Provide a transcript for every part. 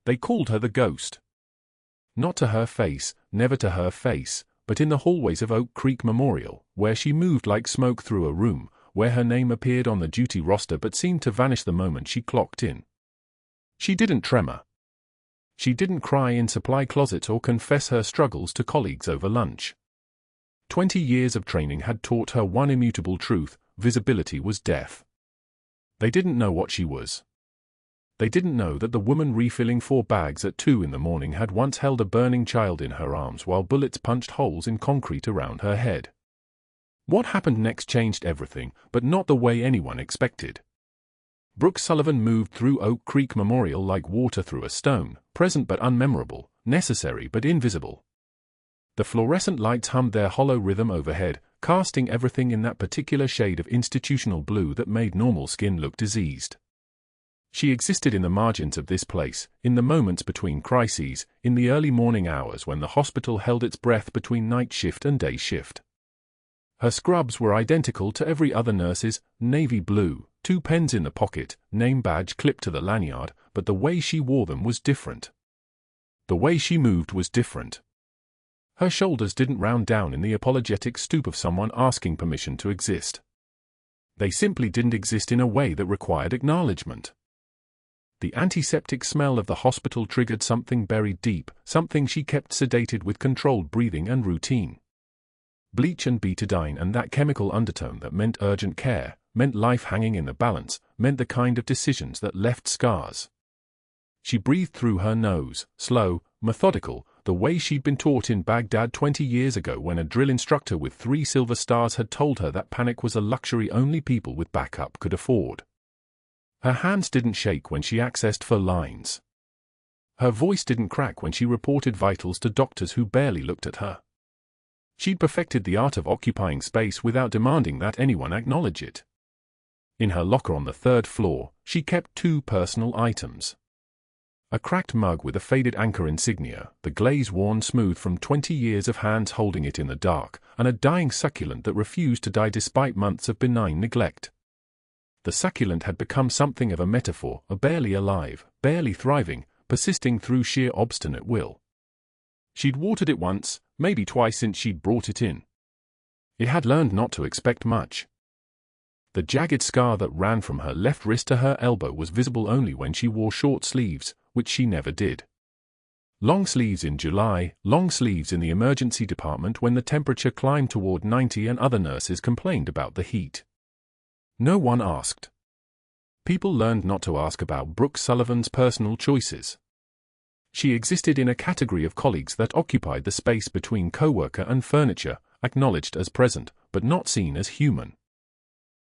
They called her the ghost. Not to her face, never to her face, but in the hallways of Oak Creek Memorial, where she moved like smoke through a room, where her name appeared on the duty roster but seemed to vanish the moment she clocked in. She didn't tremor. She didn't cry in supply closets or confess her struggles to colleagues over lunch. 20 years of training had taught her one immutable truth: visibility was death. They didn't know what she was. They didn't know that the woman refilling 4 bags at 2 in the morning had once held a burning child in her arms while bullets punched holes in concrete around her head. What happened next changed everything, but not the way anyone expected. Brooke Sullivan moved through Oak Creek Memorial like water through a stone, present but unmemorable, necessary but invisible. The fluorescent lights hummed their hollow rhythm overhead, casting everything in that particular shade of institutional blue that made normal skin look diseased. She existed in the margins of this place, in the moments between crises, in the early morning hours when the hospital held its breath between night shift and day shift. Her scrubs were identical to every other nurse's, navy blue, 2 pens in the pocket, name badge clipped to the lanyard, but the way she wore them was different. The way she moved was different. Her shoulders didn't round down in the apologetic stoop of someone asking permission to exist. They simply didn't exist in a way that required acknowledgement. The antiseptic smell of the hospital triggered something buried deep, something she kept sedated with controlled breathing and routine. Bleach and betadine and that chemical undertone that meant urgent care, meant life hanging in the balance, meant the kind of decisions that left scars. She breathed through her nose, slow, methodical, the way she'd been taught in Baghdad 20 years ago when a drill instructor with 3 silver stars had told her that panic was a luxury only people with backup could afford. Her hands didn't shake when she accessed for lines. Her voice didn't crack when she reported vitals to doctors who barely looked at her. She'd perfected the art of occupying space without demanding that anyone acknowledge it. In her locker on the 3rd floor, she kept 2 personal items. A cracked mug with a faded anchor insignia, the glaze worn smooth from 20 years of hands holding it in the dark, and a dying succulent that refused to die despite months of benign neglect. The succulent had become something of a metaphor, a barely alive, barely thriving, persisting through sheer obstinate will. She'd watered it once, maybe twice since she'd brought it in. It had learned not to expect much. The jagged scar that ran from her left wrist to her elbow was visible only when she wore short sleeves, which she never did. Long sleeves in July, long sleeves in the emergency department when the temperature climbed toward 90 and other nurses complained about the heat. No one asked. People learned not to ask about Brooke Sullivan's personal choices. She existed in a category of colleagues that occupied the space between coworker and furniture, acknowledged as present, but not seen as human.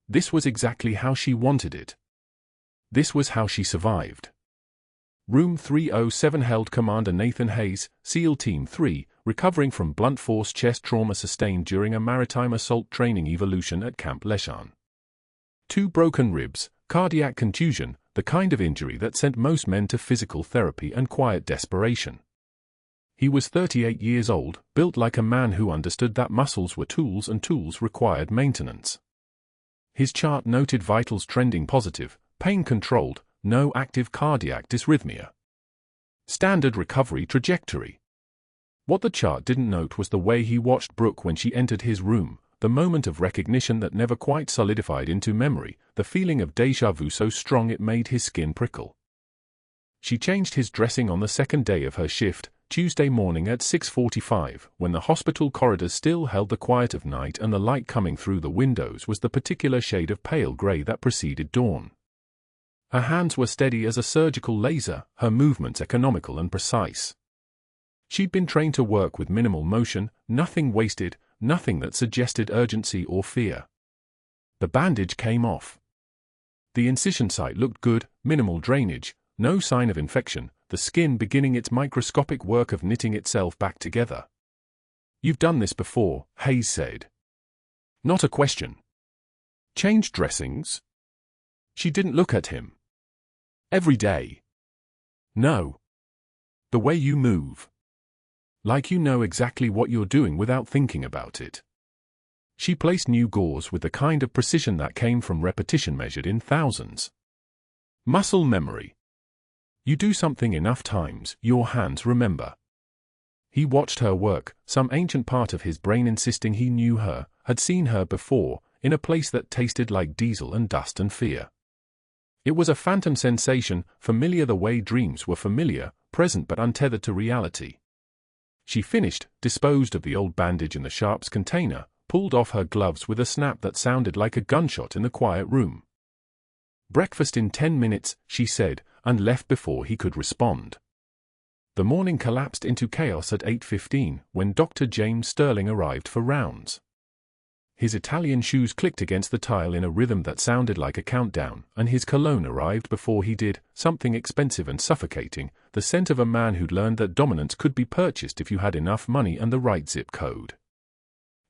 This was exactly how she wanted it. This was how she survived. Room 307 held Commander Nathan Hayes, SEAL Team 3, recovering from blunt force chest trauma sustained during a maritime assault training evolution at Camp Leshan. 2 broken ribs, cardiac contusion, the kind of injury that sent most men to physical therapy and quiet desperation. He was 38 years old, built like a man who understood that muscles were tools and tools required maintenance. His chart noted vitals trending positive, pain controlled, no active cardiac dysrhythmia. Standard recovery trajectory. What the chart didn't note was the way he watched Brooke when she entered his room, the moment of recognition that never quite solidified into memory, the feeling of déjà vu so strong it made his skin prickle. She changed his dressing on the 2nd day of her shift, Tuesday morning at 6:45, when the hospital corridors still held the quiet of night and the light coming through the windows was the particular shade of pale gray that preceded dawn. Her hands were steady as a surgical laser, her movements economical and precise. She'd been trained to work with minimal motion, nothing wasted, nothing that suggested urgency or fear. The bandage came off. The incision site looked good, minimal drainage, no sign of infection, the skin beginning its microscopic work of knitting itself back together. "You've done this before," Hayes said. Not a question. "Change dressings?" She didn't look at him. "Every day?" "No. The way you move. Like you know exactly what you're doing without thinking about it." She placed new gauze with the kind of precision that came from repetition measured in thousands. Muscle memory. You do something enough times, your hands remember. He watched her work, some ancient part of his brain insisting he knew her, had seen her before, in a place that tasted like diesel and dust and fear. It was a phantom sensation, familiar the way dreams were familiar, present but untethered to reality. She finished, disposed of the old bandage in the sharps container, pulled off her gloves with a snap that sounded like a gunshot in the quiet room. "Breakfast in 10 minutes, she said, and left before he could respond. The morning collapsed into chaos at 8:15 when Dr. James Sterling arrived for rounds. His Italian shoes clicked against the tile in a rhythm that sounded like a countdown, and his cologne arrived before he did, something expensive and suffocating, the scent of a man who'd learned that dominance could be purchased if you had enough money and the right zip code.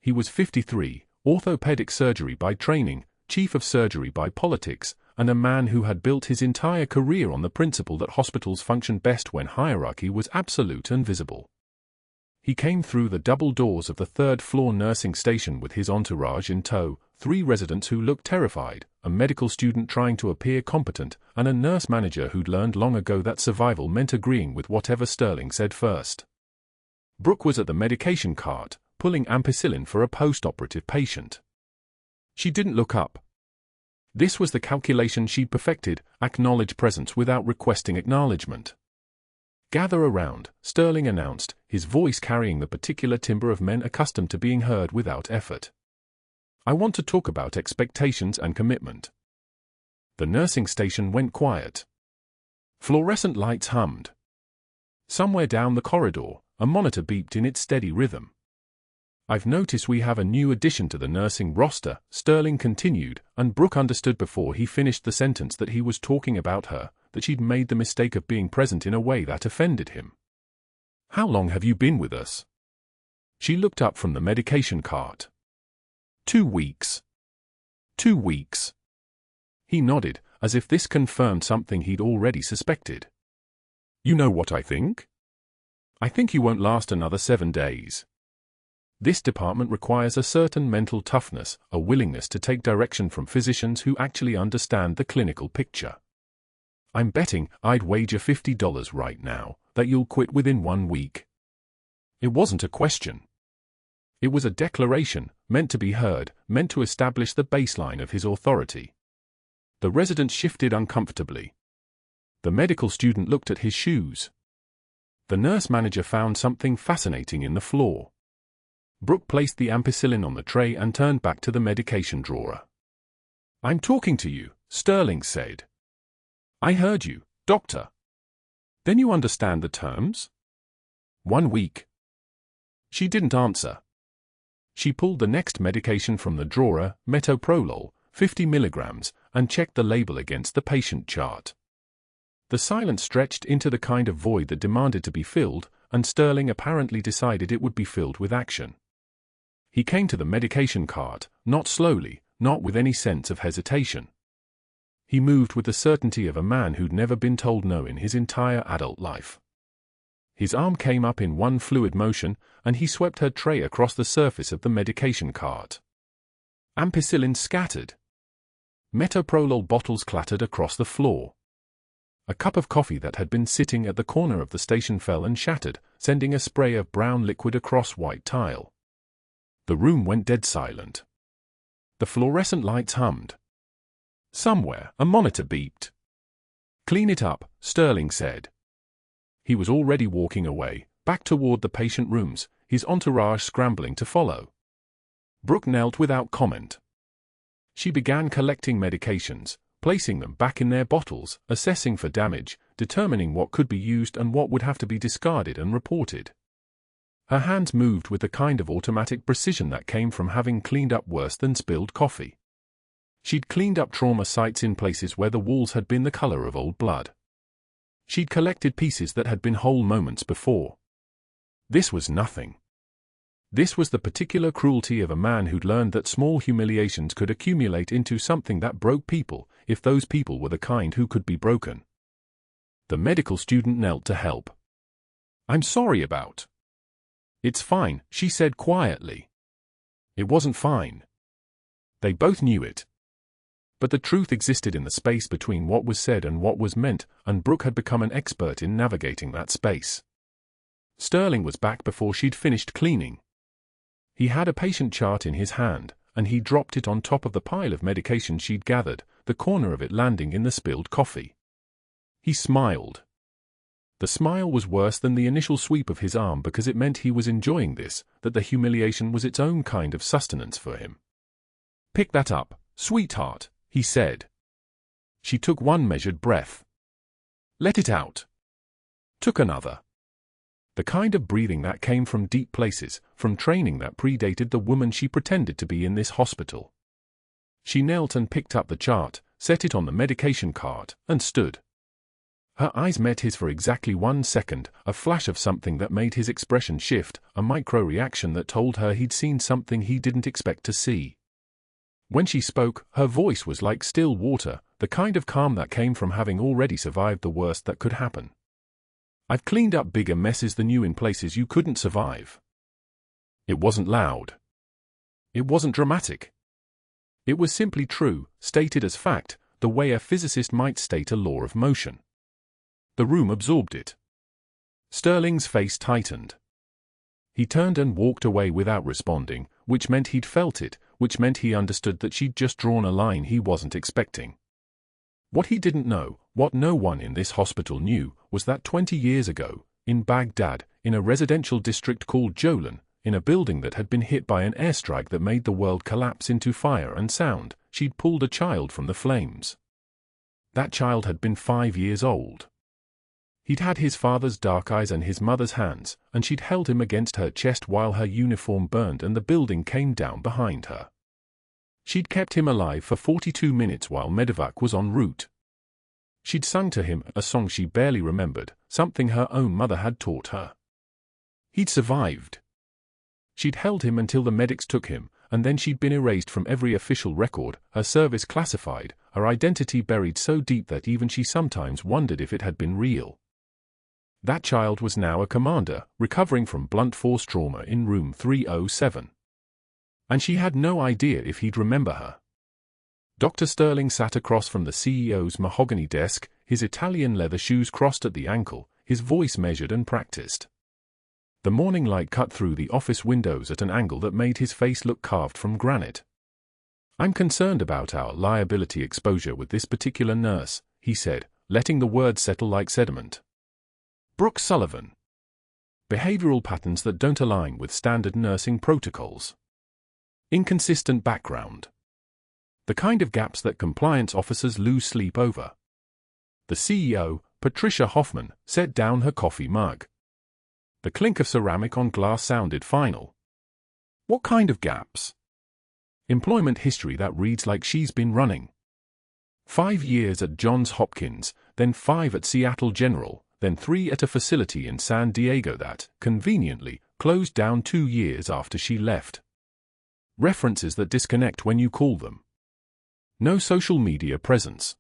He was 53, orthopedic surgery by training, chief of surgery by politics, and a man who had built his entire career on the principle that hospitals function best when hierarchy was absolute and visible. He came through the double doors of the third-floor nursing station with his entourage in tow, 3 residents who looked terrified, a medical student trying to appear competent, and a nurse manager who'd learned long ago that survival meant agreeing with whatever Sterling said first. Brooke was at the medication cart, pulling ampicillin for a post-operative patient. She didn't look up. This was the calculation she'd perfected, acknowledge presence without requesting acknowledgement. "Gather around," Sterling announced, his voice carrying the particular timbre of men accustomed to being heard without effort. "I want to talk about expectations and commitment." The nursing station went quiet. Fluorescent lights hummed. Somewhere down the corridor, a monitor beeped in its steady rhythm. "I've noticed we have a new addition to the nursing roster," Sterling continued, and Brooke understood before he finished the sentence that he was talking about her, that she'd made the mistake of being present in a way that offended him. "How long have you been with us?" She looked up from the medication cart. 2 weeks. 2 weeks. He nodded, as if this confirmed something he'd already suspected. "You know what I think? I think you won't last another 7 days. This department requires a certain mental toughness, a willingness to take direction from physicians who actually understand the clinical picture. I'm betting, I'd wager $50 right now, that you'll quit within 1 week." It wasn't a question. It was a declaration, meant to be heard, meant to establish the baseline of his authority. The resident shifted uncomfortably. The medical student looked at his shoes. The nurse manager found something fascinating in the floor. Brooke placed the ampicillin on the tray and turned back to the medication drawer. "I'm talking to you," Sterling said. "I heard you, doctor. Then you understand the terms?" 1 week. She didn't answer. She pulled the next medication from the drawer, metoprolol, 50 milligrams, and checked the label against the patient chart. The silence stretched into the kind of void that demanded to be filled, and Sterling apparently decided it would be filled with action. He came to the medication cart, not slowly, not with any sense of hesitation. He moved with the certainty of a man who'd never been told no in his entire adult life. His arm came up in one fluid motion, and he swept her tray across the surface of the medication cart. Ampicillin scattered. Metoprolol bottles clattered across the floor. A cup of coffee that had been sitting at the corner of the station fell and shattered, sending a spray of brown liquid across white tile. The room went dead silent. The fluorescent lights hummed. Somewhere, a monitor beeped. "Clean it up," Sterling said. He was already walking away, back toward the patient rooms, his entourage scrambling to follow. Brooke knelt without comment. She began collecting medications, placing them back in their bottles, assessing for damage, determining what could be used and what would have to be discarded and reported. Her hands moved with the kind of automatic precision that came from having cleaned up worse than spilled coffee. She'd cleaned up trauma sites in places where the walls had been the color of old blood. She'd collected pieces that had been whole moments before. This was nothing. This was the particular cruelty of a man who'd learned that small humiliations could accumulate into something that broke people, if those people were the kind who could be broken. The medical student knelt to help. "I'm sorry about." "It's fine," she said quietly. It wasn't fine. They both knew it. But the truth existed in the space between what was said and what was meant, and Brooke had become an expert in navigating that space. Sterling was back before she'd finished cleaning. He had a patient chart in his hand, and he dropped it on top of the pile of medication she'd gathered, the corner of it landing in the spilled coffee. He smiled. The smile was worse than the initial sweep of his arm because it meant he was enjoying this, that the humiliation was its own kind of sustenance for him. "Pick that up, sweetheart," he said. She took one measured breath. Let it out. Took another. The kind of breathing that came from deep places, from training that predated the woman she pretended to be in this hospital. She knelt and picked up the chart, set it on the medication cart, and stood. Her eyes met his for exactly 1 second, a flash of something that made his expression shift, a micro-reaction that told her he'd seen something he didn't expect to see. When she spoke, her voice was like still water, the kind of calm that came from having already survived the worst that could happen. "I've cleaned up bigger messes than you in places you couldn't survive." It wasn't loud. It wasn't dramatic. It was simply true, stated as fact, the way a physicist might state a law of motion. The room absorbed it. Sterling's face tightened. He turned and walked away without responding, which meant he'd felt it, which meant he understood that she'd just drawn a line he wasn't expecting. What he didn't know, what no one in this hospital knew, was that 20 years ago, in Baghdad, in a residential district called Jolan, in a building that had been hit by an airstrike that made the world collapse into fire and sound, she'd pulled a child from the flames. That child had been 5 years old. He'd had his father's dark eyes and his mother's hands, and she'd held him against her chest while her uniform burned and the building came down behind her. She'd kept him alive for 42 minutes while medevac was en route. She'd sung to him a song she barely remembered, something her own mother had taught her. He'd survived. She'd held him until the medics took him, and then she'd been erased from every official record, her service classified, her identity buried so deep that even she sometimes wondered if it had been real. That child was now a commander, recovering from blunt force trauma in room 307. And she had no idea if he'd remember her. Dr. Sterling sat across from the CEO's mahogany desk, his Italian leather shoes crossed at the ankle, his voice measured and practiced. The morning light cut through the office windows at an angle that made his face look carved from granite. "I'm concerned about our liability exposure with this particular nurse," he said, letting the words settle like sediment. "Brooke Sullivan. Behavioral patterns that don't align with standard nursing protocols. Inconsistent background. The kind of gaps that compliance officers lose sleep over." The CEO, Patricia Hoffman, set down her coffee mug. The clink of ceramic on glass sounded final. "What kind of gaps?" "Employment history that reads like she's been running. 5 years at Johns Hopkins, then 5 at Seattle General, then 3 at a facility in San Diego that, conveniently, closed down 2 years after she left. References that disconnect when you call them. No social media presence.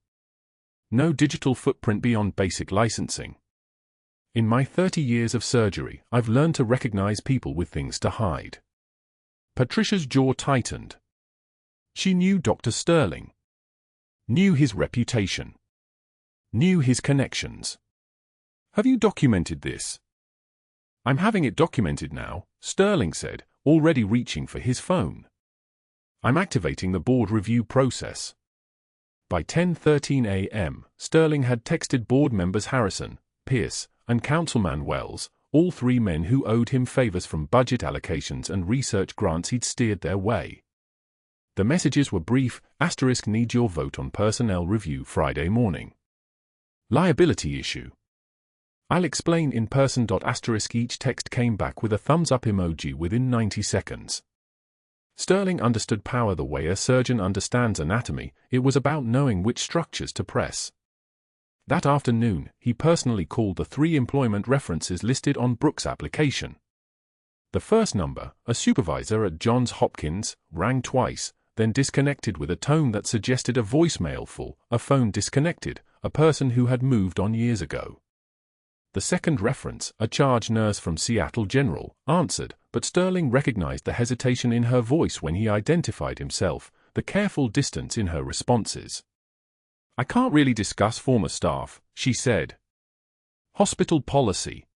No digital footprint beyond basic licensing. In my 30 years of surgery, I've learned to recognize people with things to hide." Patricia's jaw tightened. She knew Dr. Sterling. Knew his reputation. Knew his connections. "Have you documented this?" "I'm having it documented now," Sterling said, already reaching for his phone. "I'm activating the board review process." By 10:13 a.m., Sterling had texted board members Harrison, Pierce, and Councilman Wells, all 3 men who owed him favors from budget allocations and research grants he'd steered their way. The messages were brief: "Need your vote on personnel review Friday morning. Liability issue. I'll explain in person." Each text came back with a thumbs-up emoji within 90 seconds. Sterling understood power the way a surgeon understands anatomy. It was about knowing which structures to press. That afternoon, he personally called the 3 employment references listed on Brooke's application. The first number, a supervisor at Johns Hopkins, rang twice, then disconnected with a tone that suggested a voicemail full, a phone disconnected, a person who had moved on years ago. The second reference, a charge nurse from Seattle General, answered, but Sterling recognized the hesitation in her voice when he identified himself, the careful distance in her responses. "I can't really discuss former staff," she said. Hospital policy.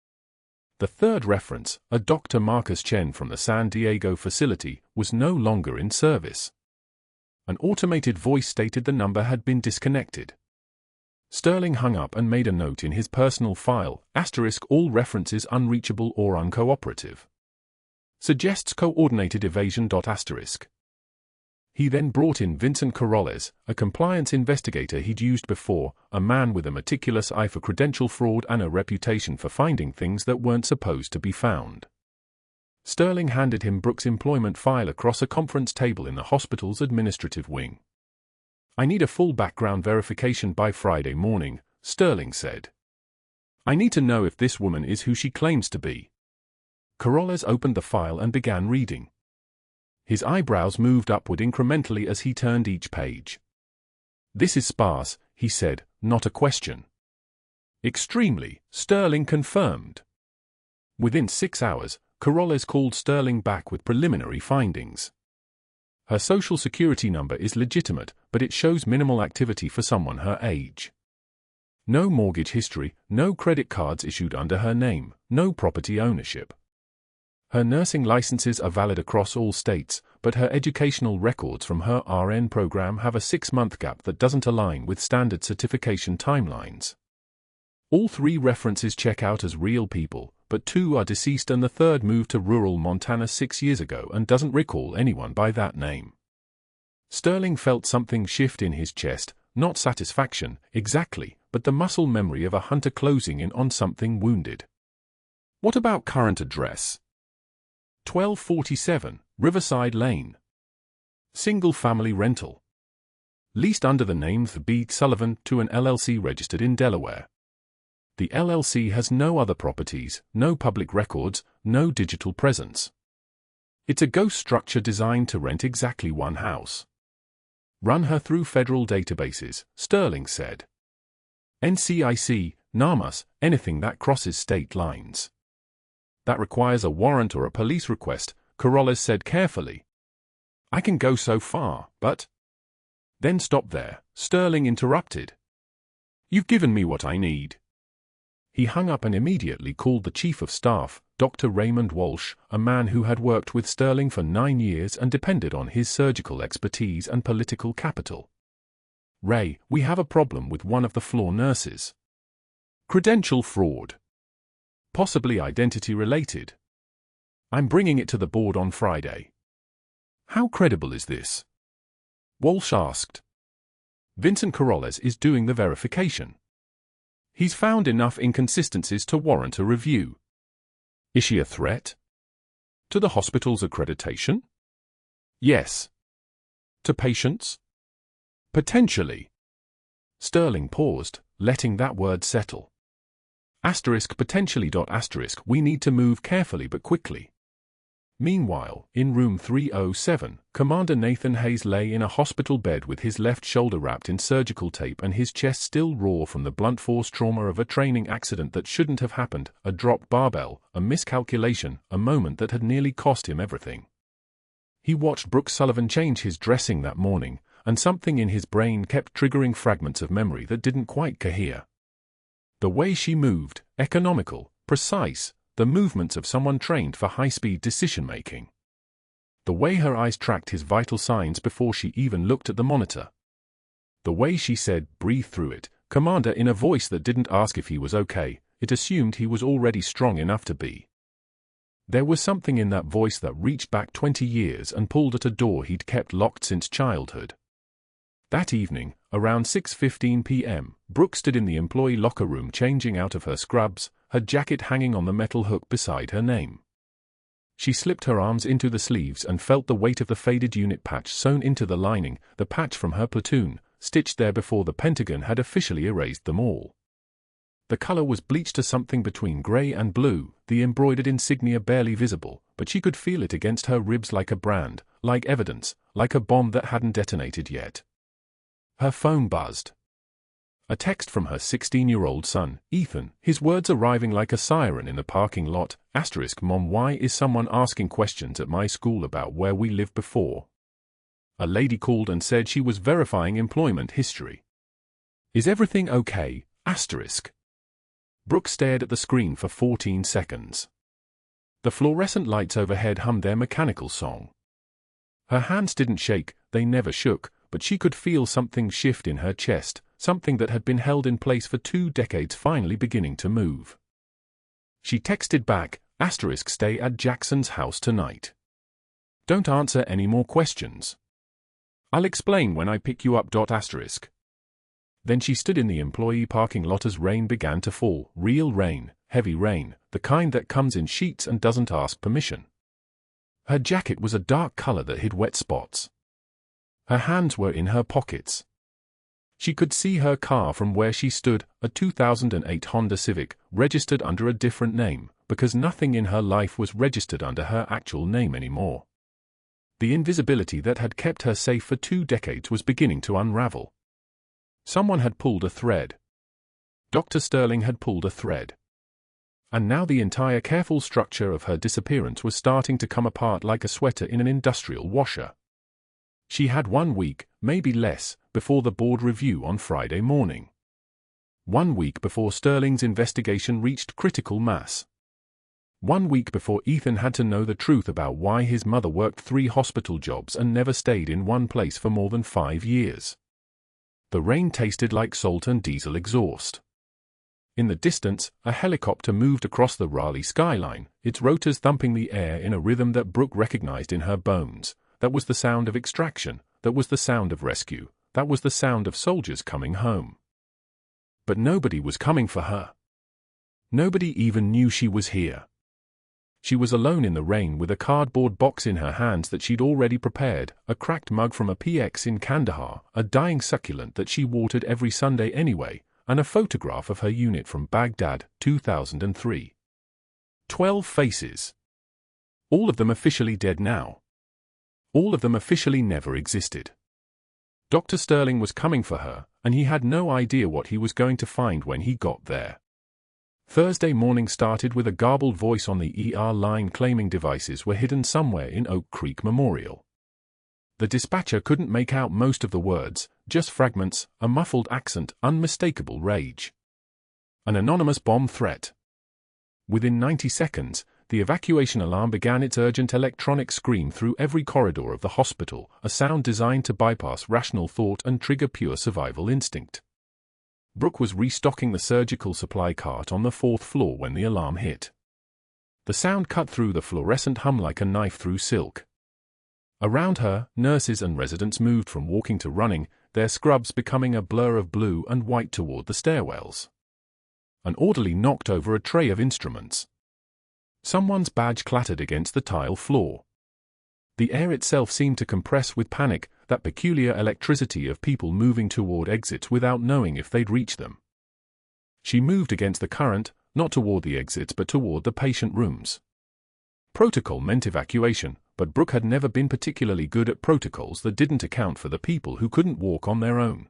The third reference, a Dr. Marcus Chen from the San Diego facility, was no longer in service. An automated voice stated the number had been disconnected. Sterling hung up and made a note in his personal file, * all references unreachable or uncooperative. Suggests coordinated evasion. **. He then brought in Vincent Corrales, a compliance investigator he'd used before, a man with a meticulous eye for credential fraud and a reputation for finding things that weren't supposed to be found. Sterling handed him Brooke's employment file across a conference table in the hospital's administrative wing. "I need a full background verification by Friday morning," Sterling said. "I need to know if this woman is who she claims to be." Corrales opened the file and began reading. His eyebrows moved upward incrementally as he turned each page. "This is sparse," he said, "not a question." "Extremely," Sterling confirmed. Within 6 hours, Corrales called Sterling back with preliminary findings. Her social security number is legitimate, but it shows minimal activity for someone her age. No mortgage history, no credit cards issued under her name, no property ownership. Her nursing licenses are valid across all states, but her educational records from her RN program have a 6-month gap that doesn't align with standard certification timelines. All 3 references check out as real people, but 2 are deceased and the third moved to rural Montana 6 years ago and doesn't recall anyone by that name. Sterling felt something shift in his chest, not satisfaction, exactly, but the muscle memory of a hunter closing in on something wounded. "What about current address?" 1247, Riverside Lane. Single-family rental. Leased under the name Brooke Sullivan to an LLC registered in Delaware. The LLC has no other properties, no public records, no digital presence. It's a ghost structure designed to rent exactly one house. Run her through federal databases, Sterling said. NCIC, NAMUS, anything that crosses state lines. That requires a warrant or a police request, Corrales said carefully. "I can go so far, but—" "Then stop there," Sterling interrupted. "You've given me what I need." He hung up and immediately called the Chief of Staff, Dr. Raymond Walsh, a man who had worked with Sterling for 9 years and depended on his surgical expertise and political capital. "Ray, we have a problem with one of the floor nurses. Credential fraud. Possibly identity-related. I'm bringing it to the board on Friday." "How credible is this?" Walsh asked. "Vincent Corrales is doing the verification. He's found enough inconsistencies to warrant a review." "Is she a threat?" "To the hospital's accreditation?" "Yes." "To patients?" "Potentially." Sterling paused, letting that word settle. Potentially. We need to move carefully but quickly. Meanwhile, in room 307, Commander Nathan Hayes lay in a hospital bed with his left shoulder wrapped in surgical tape and his chest still raw from the blunt force trauma of a training accident that shouldn't have happened, a dropped barbell, a miscalculation, a moment that had nearly cost him everything. He watched Brooke Sullivan change his dressing that morning, and something in his brain kept triggering fragments of memory that didn't quite cohere. The way she moved, economical, precise, the movements of someone trained for high-speed decision-making. The way her eyes tracked his vital signs before she even looked at the monitor. The way she said, "Breathe through it, Commander," in a voice that didn't ask if he was okay, it assumed he was already strong enough to be. There was something in that voice that reached back 20 years and pulled at a door he'd kept locked since childhood. That evening, around 6:15 p.m., Brooke stood in the employee locker room changing out of her scrubs, her jacket hanging on the metal hook beside her name. She slipped her arms into the sleeves and felt the weight of the faded unit patch sewn into the lining, the patch from her platoon, stitched there before the Pentagon had officially erased them all. The color was bleached to something between gray and blue, the embroidered insignia barely visible, but she could feel it against her ribs like a brand, like evidence, like a bomb that hadn't detonated yet. Her phone buzzed. A text from her 16-year-old son, Ethan, his words arriving like a siren in the parking lot. "Mom, why is someone asking questions at my school about where we lived before?" A lady called and said she was verifying employment history. Is everything okay? Asterisk. Brooke stared at the screen for 14 seconds. The fluorescent lights overhead hummed their mechanical song. Her hands didn't shake, they never shook, but she could feel something shift in her chest, something that had been held in place for 2 decades finally beginning to move. She texted back, asterisk, stay at Jackson's house tonight. Don't answer any more questions. I'll explain when I pick you up. Asterisk. Then she stood in the employee parking lot as rain began to fall, real rain, heavy rain, the kind that comes in sheets and doesn't ask permission. Her jacket was a dark color that hid wet spots. Her hands were in her pockets. She could see her car from where she stood, a 2008 Honda Civic, registered under a different name, because nothing in her life was registered under her actual name anymore. The invisibility that had kept her safe for 2 decades was beginning to unravel. Someone had pulled a thread. Dr. Sterling had pulled a thread. And now the entire careful structure of her disappearance was starting to come apart like a sweater in an industrial washer. She had 1 week, maybe less, before the board review on Friday morning. 1 week before Sterling's investigation reached critical mass. 1 week before Ethan had to know the truth about why his mother worked 3 hospital jobs and never stayed in one place for more than 5 years. The rain tasted like salt and diesel exhaust. In the distance, a helicopter moved across the Raleigh skyline, its rotors thumping the air in a rhythm that Brooke recognized in her bones. That was the sound of extraction, that was the sound of rescue, that was the sound of soldiers coming home. But nobody was coming for her. Nobody even knew she was here. She was alone in the rain with a cardboard box in her hands that she'd already prepared, a cracked mug from a PX in Kandahar, a dying succulent that she watered every Sunday anyway, and a photograph of her unit from Baghdad, 2003. 12 faces. All of them officially dead now. All of them officially never existed. Dr. Sterling was coming for her, and he had no idea what he was going to find when he got there. Thursday morning started with a garbled voice on the ER line claiming devices were hidden somewhere in Oak Creek Memorial. The dispatcher couldn't make out most of the words, just fragments, a muffled accent, unmistakable rage. An anonymous bomb threat. Within 90 seconds, the evacuation alarm began its urgent electronic scream through every corridor of the hospital, a sound designed to bypass rational thought and trigger pure survival instinct. Brooke was restocking the surgical supply cart on the 4th floor when the alarm hit. The sound cut through the fluorescent hum like a knife through silk. Around her, nurses and residents moved from walking to running, their scrubs becoming a blur of blue and white toward the stairwells. An orderly knocked over a tray of instruments. Someone's badge clattered against the tile floor. The air itself seemed to compress with panic, that peculiar electricity of people moving toward exits without knowing if they'd reach them. She moved against the current, not toward the exits but toward the patient rooms. Protocol meant evacuation, but Brooke had never been particularly good at protocols that didn't account for the people who couldn't walk on their own.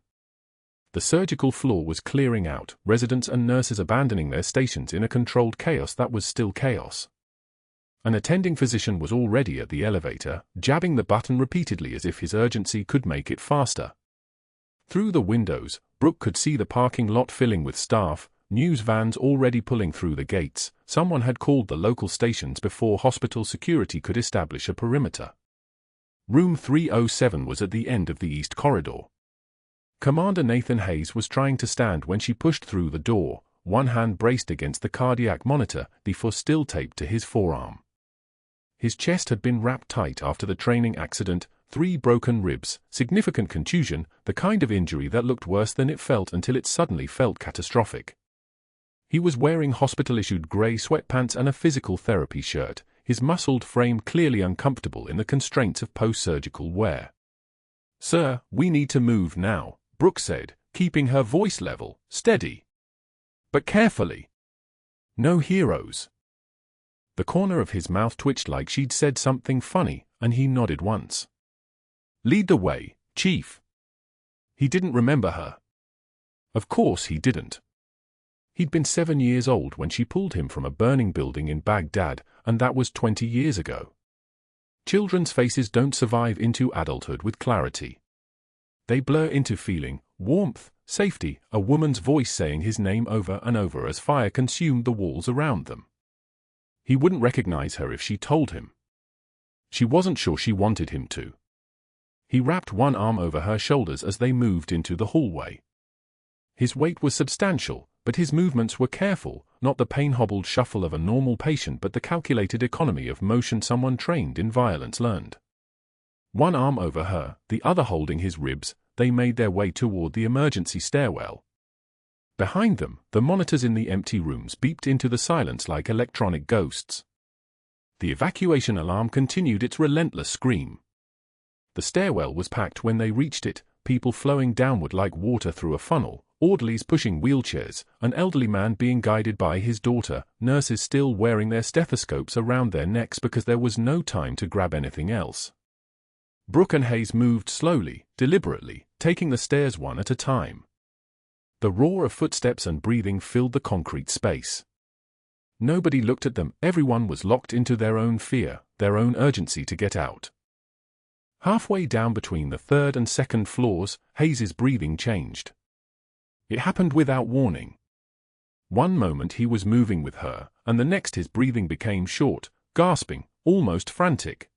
The surgical floor was clearing out, residents and nurses abandoning their stations in a controlled chaos that was still chaos. An attending physician was already at the elevator, jabbing the button repeatedly as if his urgency could make it faster. Through the windows, Brooke could see the parking lot filling with staff, news vans already pulling through the gates. Someone had called the local stations before hospital security could establish a perimeter. Room 307 was at the end of the east corridor. Commander Nathan Hayes was trying to stand when she pushed through the door, one hand braced against the cardiac monitor, the foot still taped to his forearm. His chest had been wrapped tight after the training accident, 3 broken ribs, significant contusion, the kind of injury that looked worse than it felt until it suddenly felt catastrophic. He was wearing hospital-issued grey sweatpants and a physical therapy shirt, his muscled frame clearly uncomfortable in the constraints of post-surgical wear. "Sir, we need to move now," Brooke said, keeping her voice level, steady. "But carefully. No heroes." The corner of his mouth twitched like she'd said something funny, and he nodded once. "Lead the way, Chief." He didn't remember her. Of course he didn't. He'd been 7 years old when she pulled him from a burning building in Baghdad, and that was 20 years ago. Children's faces don't survive into adulthood with clarity. They blur into feeling, warmth, safety, a woman's voice saying his name over and over as fire consumed the walls around them. He wouldn't recognize her if she told him. She wasn't sure she wanted him to. He wrapped one arm over her shoulders as they moved into the hallway. His weight was substantial, but his movements were careful, not the pain-hobbled shuffle of a normal patient but the calculated economy of motion someone trained in violence learned. One arm over her, the other holding his ribs, they made their way toward the emergency stairwell. Behind them, the monitors in the empty rooms beeped into the silence like electronic ghosts. The evacuation alarm continued its relentless scream. The stairwell was packed when they reached it, people flowing downward like water through a funnel, orderlies pushing wheelchairs, an elderly man being guided by his daughter, nurses still wearing their stethoscopes around their necks because there was no time to grab anything else. Brooke and Hayes moved slowly, deliberately, taking the stairs one at a time. The roar of footsteps and breathing filled the concrete space. Nobody looked at them, everyone was locked into their own fear, their own urgency to get out. Halfway down between the third and second floors, Hayes's breathing changed. It happened without warning. One moment he was moving with her, and the next his breathing became short, gasping, almost frantic.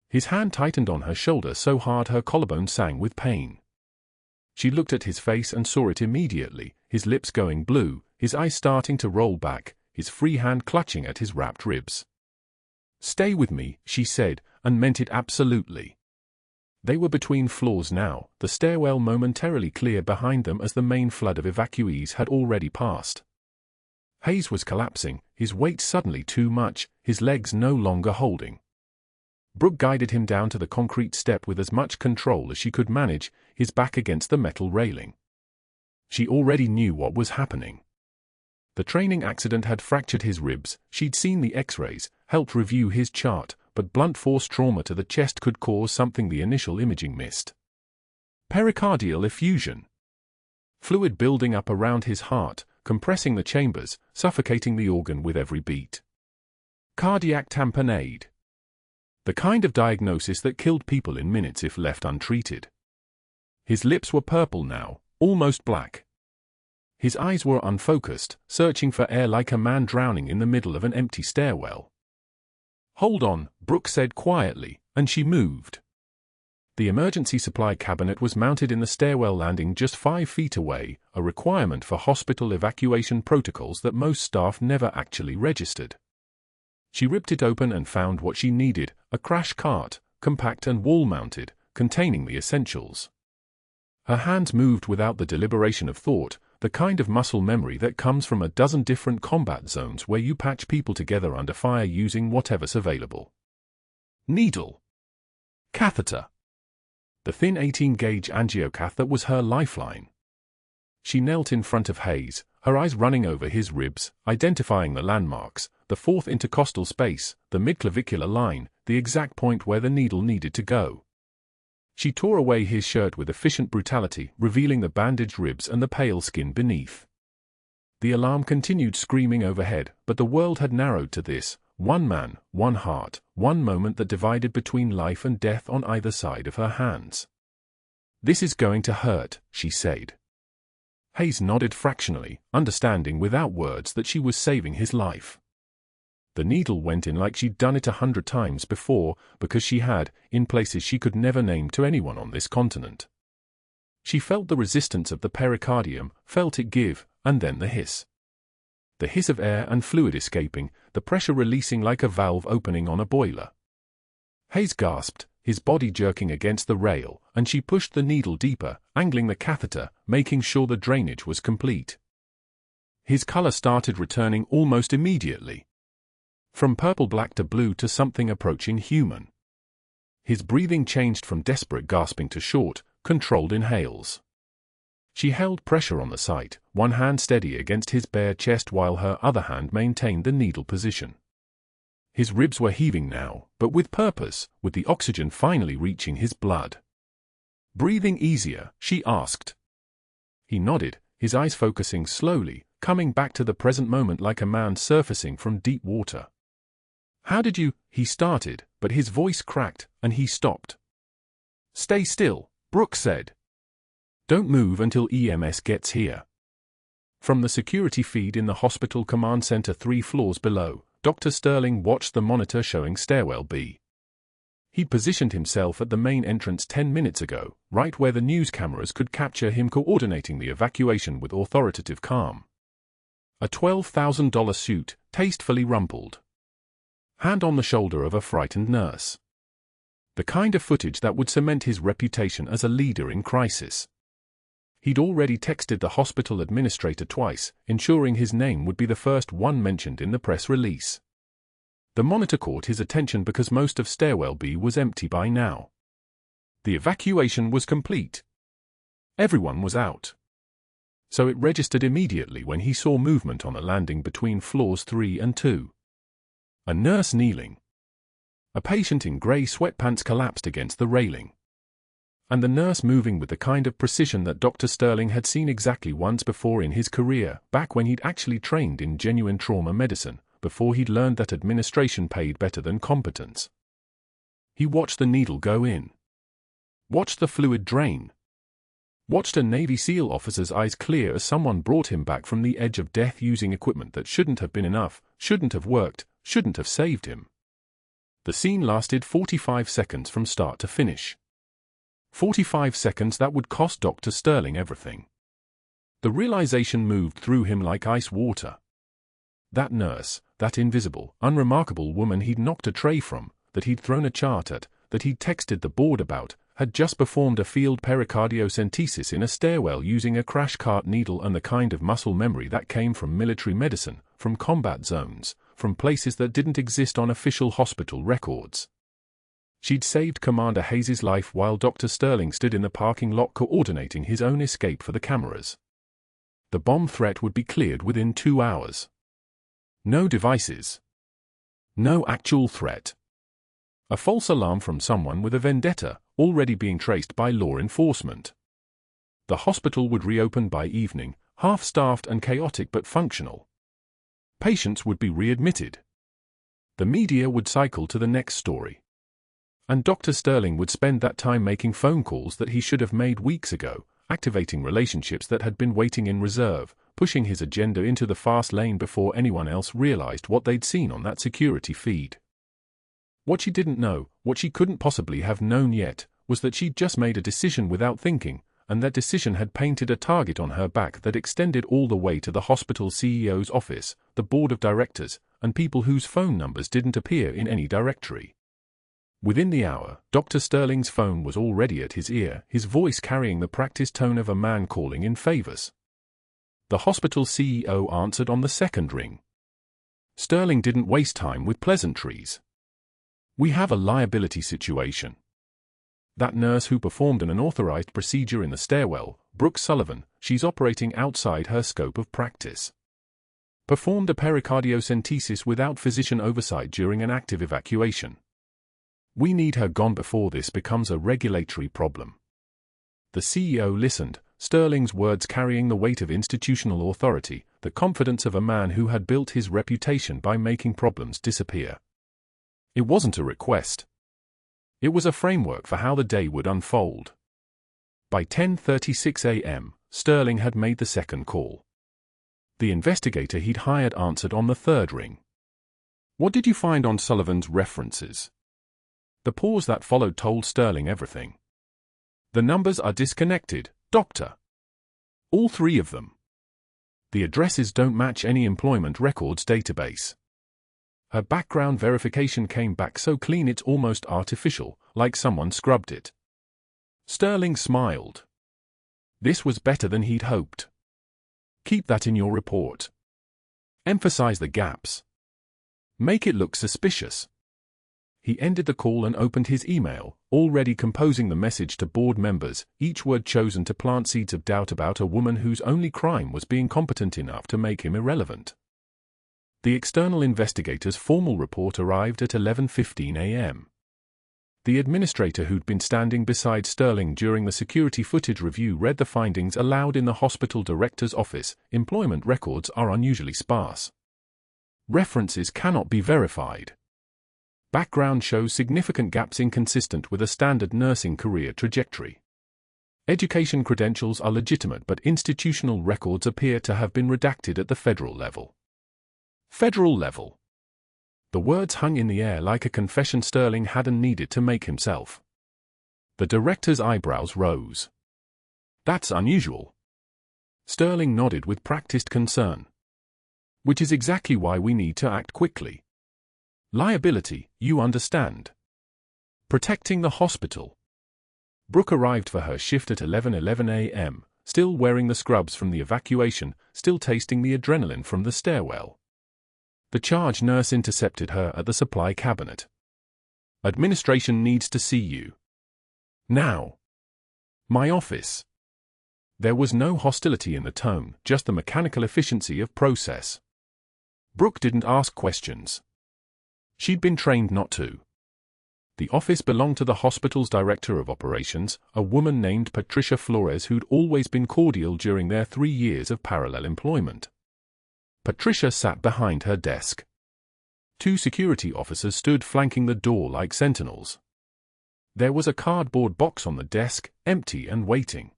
His hand tightened on her shoulder so hard her collarbone sang with pain. She looked at his face and saw it immediately, his lips going blue, his eyes starting to roll back, his free hand clutching at his wrapped ribs. "Stay with me," she said, and meant it absolutely. They were between floors now, the stairwell momentarily clear behind them as the main flood of evacuees had already passed. Hayes was collapsing, his weight suddenly too much, his legs no longer holding. Brooke guided him down to the concrete step with as much control as she could manage, his back against the metal railing. She already knew what was happening. The training accident had fractured his ribs, she'd seen the x-rays, helped review his chart, but blunt force trauma to the chest could cause something the initial imaging missed. Pericardial effusion. Fluid building up around his heart, compressing the chambers, suffocating the organ with every beat. Cardiac tamponade. The kind of diagnosis that killed people in minutes if left untreated. His lips were purple now, almost black. His eyes were unfocused, searching for air like a man drowning in the middle of an empty stairwell. "Hold on," Brooke said quietly, and she moved. The emergency supply cabinet was mounted in the stairwell landing just 5 feet away, a requirement for hospital evacuation protocols that most staff never actually registered. She ripped it open and found what she needed, a crash cart, compact and wall-mounted, containing the essentials. Her hands moved without the deliberation of thought, the kind of muscle memory that comes from a dozen different combat zones where you patch people together under fire using whatever's available. Needle. Catheter. The thin 18-gauge angiocath that was her lifeline. She knelt in front of Hayes, her eyes running over his ribs, identifying the landmarks, the fourth intercostal space, the midclavicular line, the exact point where the needle needed to go. She tore away his shirt with efficient brutality, revealing the bandaged ribs and the pale skin beneath. The alarm continued screaming overhead, but the world had narrowed to this: one man, one heart, one moment that divided between life and death on either side of her hands. "This is going to hurt," she said. Hayes nodded fractionally, understanding without words that she was saving his life. The needle went in like she'd done it 100 times before, because she had, in places she could never name to anyone on this continent. She felt the resistance of the pericardium, felt it give, and then the hiss. The hiss of air and fluid escaping, the pressure releasing like a valve opening on a boiler. Hayes gasped, his body jerking against the rail, and she pushed the needle deeper, angling the catheter, making sure the drainage was complete. His color started returning almost immediately. From purple-black to blue to something approaching human. His breathing changed from desperate gasping to short, controlled inhales. She held pressure on the site, one hand steady against his bare chest while her other hand maintained the needle position. His ribs were heaving now, but with purpose, with the oxygen finally reaching his blood. "Breathing easier?" she asked. He nodded, his eyes focusing slowly, coming back to the present moment like a man surfacing from deep water. "How did you—" he started, but his voice cracked, and he stopped. "Stay still," Brooke said. "Don't move until EMS gets here." From the security feed in the hospital command center 3 floors below, Dr. Sterling watched the monitor showing Stairwell B. He'd positioned himself at the main entrance 10 minutes ago, right where the news cameras could capture him coordinating the evacuation with authoritative calm. A $12,000 suit, tastefully rumpled. Hand on the shoulder of a frightened nurse. The kind of footage that would cement his reputation as a leader in crisis. He'd already texted the hospital administrator twice, ensuring his name would be the first one mentioned in the press release. The monitor caught his attention because most of Stairwell B was empty by now. The evacuation was complete. Everyone was out. So it registered immediately when he saw movement on the landing between floors 3 and 2. A nurse kneeling. A patient in grey sweatpants collapsed against the railing. And the nurse moving with the kind of precision that Dr. Sterling had seen exactly once before in his career, back when he'd actually trained in genuine trauma medicine, before he'd learned that administration paid better than competence. He watched the needle go in. Watched the fluid drain. Watched a Navy SEAL officer's eyes clear as someone brought him back from the edge of death using equipment that shouldn't have been enough, shouldn't have worked, shouldn't have saved him. The scene lasted 45 seconds from start to finish. 45 seconds that would cost Dr. Sterling everything. The realization moved through him like ice water. That nurse, that invisible, unremarkable woman he'd knocked a tray from, that he'd thrown a chart at, that he'd texted the board about, had just performed a field pericardiocentesis in a stairwell using a crash cart needle and the kind of muscle memory that came from military medicine, from combat zones, from places that didn't exist on official hospital records. She'd saved Commander Hayes' life while Dr. Sterling stood in the parking lot coordinating his own escape for the cameras. The bomb threat would be cleared within 2 hours. No devices. No actual threat. A false alarm from someone with a vendetta, already being traced by law enforcement. The hospital would reopen by evening, half-staffed and chaotic but functional. Patients would be readmitted. The media would cycle to the next story. And Dr. Sterling would spend that time making phone calls that he should have made weeks ago, activating relationships that had been waiting in reserve, pushing his agenda into the fast lane before anyone else realized what they'd seen on that security feed. What she didn't know, what she couldn't possibly have known yet, was that she'd just made a decision without thinking, and that decision had painted a target on her back that extended all the way to the hospital CEO's office, the board of directors, and people whose phone numbers didn't appear in any directory. Within the hour, Dr. Sterling's phone was already at his ear, his voice carrying the practiced tone of a man calling in favors. The hospital CEO answered on the second ring. Sterling didn't waste time with pleasantries. "We have a liability situation. That nurse who performed an unauthorized procedure in the stairwell, Brooke Sullivan, she's operating outside her scope of practice. Performed a pericardiocentesis without physician oversight during an active evacuation. We need her gone before this becomes a regulatory problem." The CEO listened, Sterling's words carrying the weight of institutional authority, the confidence of a man who had built his reputation by making problems disappear. It wasn't a request. It was a framework for how the day would unfold. By 10:36 a.m., Sterling had made the second call. The investigator he'd hired answered on the third ring. "What did you find on Sullivan's references?" The pause that followed told Sterling everything. "The numbers are disconnected, Doctor. All 3 of them. The addresses don't match any employment records database." Her background verification came back so clean it's almost artificial, like someone scrubbed it. Sterling smiled. This was better than he'd hoped. "Keep that in your report. Emphasize the gaps. Make it look suspicious." He ended the call and opened his email, already composing the message to board members, each word chosen to plant seeds of doubt about a woman whose only crime was being competent enough to make him irrelevant. The external investigator's formal report arrived at 11:15 a.m. The administrator who'd been standing beside Sterling during the security footage review read the findings aloud in the hospital director's office. "Employment records are unusually sparse. References cannot be verified. Background shows significant gaps inconsistent with a standard nursing career trajectory. Education credentials are legitimate, but institutional records appear to have been redacted at the federal level. Federal level. The words hung in the air like a confession Sterling hadn't needed to make himself. The director's eyebrows rose. That's unusual. Sterling nodded with practiced concern. Which is exactly why we need to act quickly. Liability, you understand. Protecting the hospital. Brooke arrived for her shift at 11:11 a.m., still wearing the scrubs from the evacuation, still tasting the adrenaline from the stairwell. The charge nurse intercepted her at the supply cabinet. Administration needs to see you. Now. My office. There was no hostility in the tone, just the mechanical efficiency of process. Brooke didn't ask questions. She'd been trained not to. The office belonged to the hospital's director of operations, a woman named Patricia Flores who'd always been cordial during their 3 years of parallel employment. Patricia sat behind her desk. 2 security officers stood flanking the door like sentinels. There was a cardboard box on the desk, empty and waiting.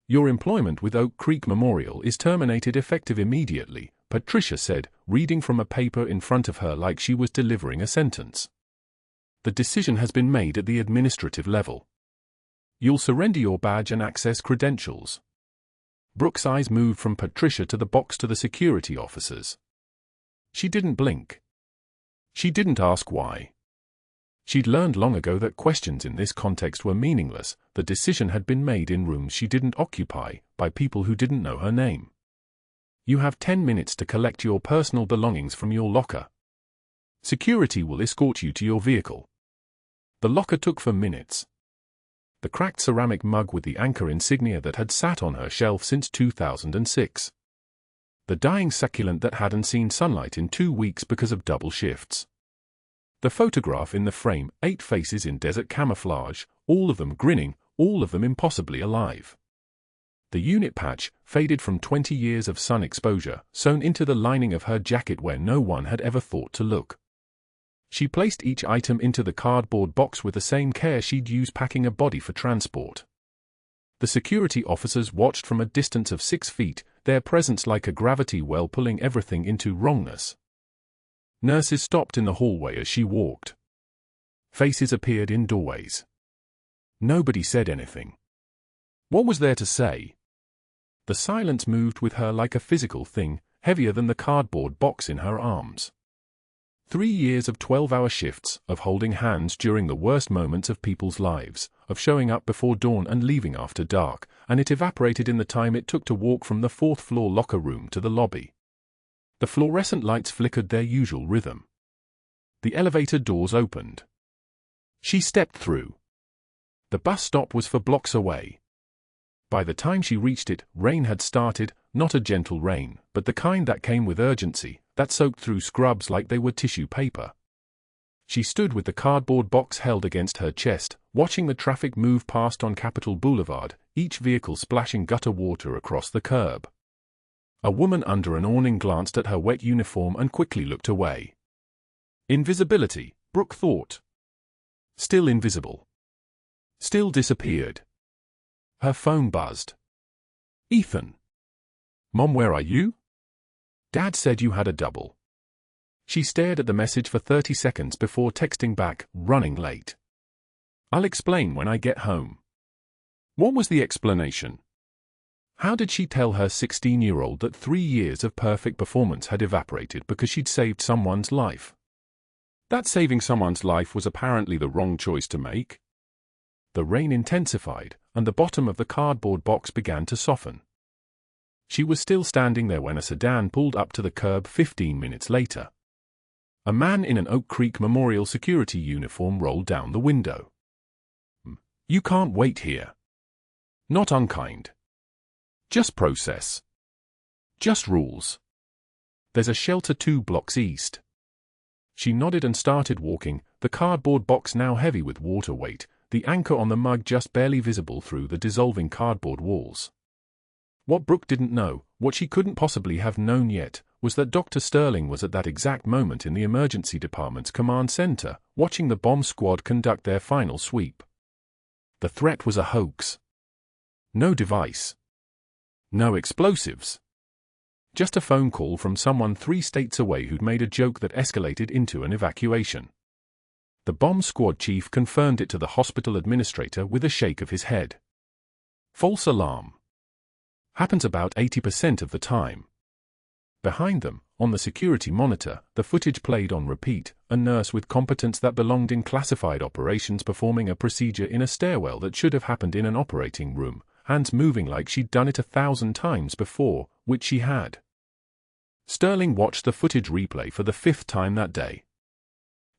Your employment with Oak Creek Memorial is terminated effective immediately, Patricia said, reading from a paper in front of her like she was delivering a sentence. The decision has been made at the administrative level. You'll surrender your badge and access credentials. Brooke's eyes moved from Patricia to the box to the security officers. She didn't blink. She didn't ask why. She'd learned long ago that questions in this context were meaningless. The decision had been made in rooms she didn't occupy, by people who didn't know her name. You have 10 minutes to collect your personal belongings from your locker. Security will escort you to your vehicle. The locker took for minutes. The cracked ceramic mug with the anchor insignia that had sat on her shelf since 2006. The dying succulent that hadn't seen sunlight in 2 weeks because of double shifts. The photograph in the frame, 8 faces in desert camouflage, all of them grinning, all of them impossibly alive. The unit patch, faded from 20 years of sun exposure, sewn into the lining of her jacket where no one had ever thought to look. She placed each item into the cardboard box with the same care she'd use packing a body for transport. The security officers watched from a distance of 6 feet, their presence like a gravity well pulling everything into wrongness. Nurses stopped in the hallway as she walked. Faces appeared in doorways. Nobody said anything. What was there to say? The silence moved with her like a physical thing, heavier than the cardboard box in her arms. 3 years of 12-hour shifts, of holding hands during the worst moments of people's lives, of showing up before dawn and leaving after dark, and it evaporated in the time it took to walk from the 4th-floor locker room to the lobby. The fluorescent lights flickered their usual rhythm. The elevator doors opened. She stepped through. The bus stop was for blocks away. By the time she reached it, rain had started, not a gentle rain, but the kind that came with urgency, that soaked through scrubs like they were tissue paper. She stood with the cardboard box held against her chest, watching the traffic move past on Capitol Boulevard, each vehicle splashing gutter water across the curb. A woman under an awning glanced at her wet uniform and quickly looked away. Invisibility, Brooke thought. Still invisible. Still disappeared. Her phone buzzed. Ethan. Mom, where are you? Dad said you had a double. She stared at the message for 30 seconds before texting back, running late. I'll explain when I get home. What was the explanation? How did she tell her 16-year-old that 3 years of perfect performance had evaporated because she'd saved someone's life? That saving someone's life was apparently the wrong choice to make. The rain intensified, and the bottom of the cardboard box began to soften. She was still standing there when a sedan pulled up to the curb 15 minutes later. A man in an Oak Creek Memorial security uniform rolled down the window. You can't wait here. Not unkind. Just process. Just rules. There's a shelter 2 blocks east. She nodded and started walking, the cardboard box now heavy with water weight, the anchor on the mug just barely visible through the dissolving cardboard walls. What Brooke didn't know, what she couldn't possibly have known yet, was that Dr. Sterling was at that exact moment in the emergency department's command center, watching the bomb squad conduct their final sweep. The threat was a hoax. No device. No explosives. Just a phone call from someone 3 states away who'd made a joke that escalated into an evacuation. The bomb squad chief confirmed it to the hospital administrator with a shake of his head. False alarm. Happens about 80% of the time. Behind them, on the security monitor, the footage played on repeat, a nurse with competence that belonged in classified operations performing a procedure in a stairwell that should have happened in an operating room, hands moving like she'd done it 1,000 times before, which she had. Sterling watched the footage replay for the 5th time that day.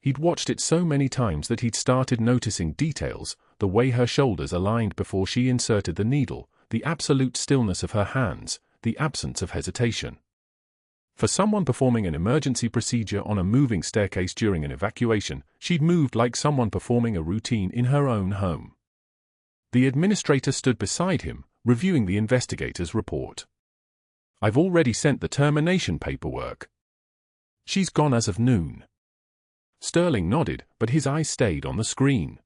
He'd watched it so many times that he'd started noticing details, the way her shoulders aligned before she inserted the needle, the absolute stillness of her hands, the absence of hesitation. For someone performing an emergency procedure on a moving staircase during an evacuation, she'd moved like someone performing a routine in her own home. The administrator stood beside him, reviewing the investigator's report. "I've already sent the termination paperwork. She's gone as of noon." Sterling nodded, but his eyes stayed on the screen.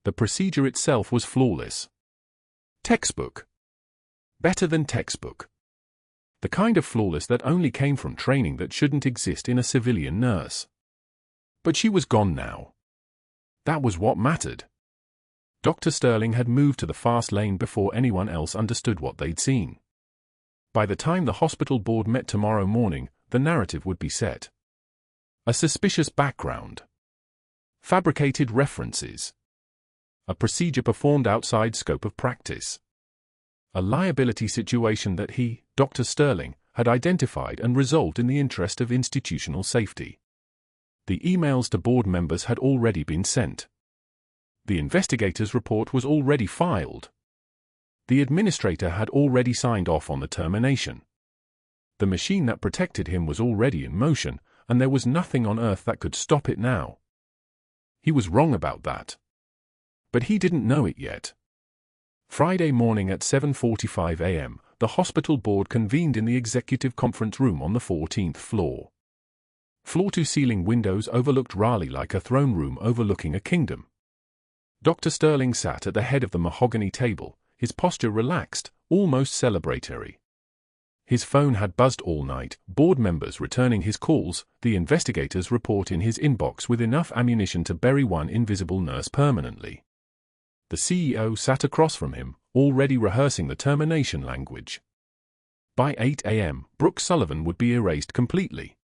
The procedure itself was flawless. Textbook. Better than textbook. The kind of flawless that only came from training that shouldn't exist in a civilian nurse. But she was gone now. That was what mattered. Dr. Sterling had moved to the fast lane before anyone else understood what they'd seen. By the time the hospital board met tomorrow morning, the narrative would be set. A suspicious background. Fabricated references. A procedure performed outside scope of practice. A liability situation that he, Dr. Sterling, had identified and resolved in the interest of institutional safety. The emails to board members had already been sent. The investigator's report was already filed. The administrator had already signed off on the termination. The machine that protected him was already in motion, and there was nothing on earth that could stop it now. He was wrong about that. But he didn't know it yet. Friday morning at 7:45 a.m., the hospital board convened in the executive conference room on the 14th floor. Floor-to-ceiling windows overlooked Raleigh like a throne room overlooking a kingdom. Dr. Sterling sat at the head of the mahogany table, his posture relaxed, almost celebratory. His phone had buzzed all night, board members returning his calls, the investigator's report in his inbox with enough ammunition to bury one invisible nurse permanently. The CEO sat across from him, already rehearsing the termination language. By 8 a.m., Brooke Sullivan would be erased completely.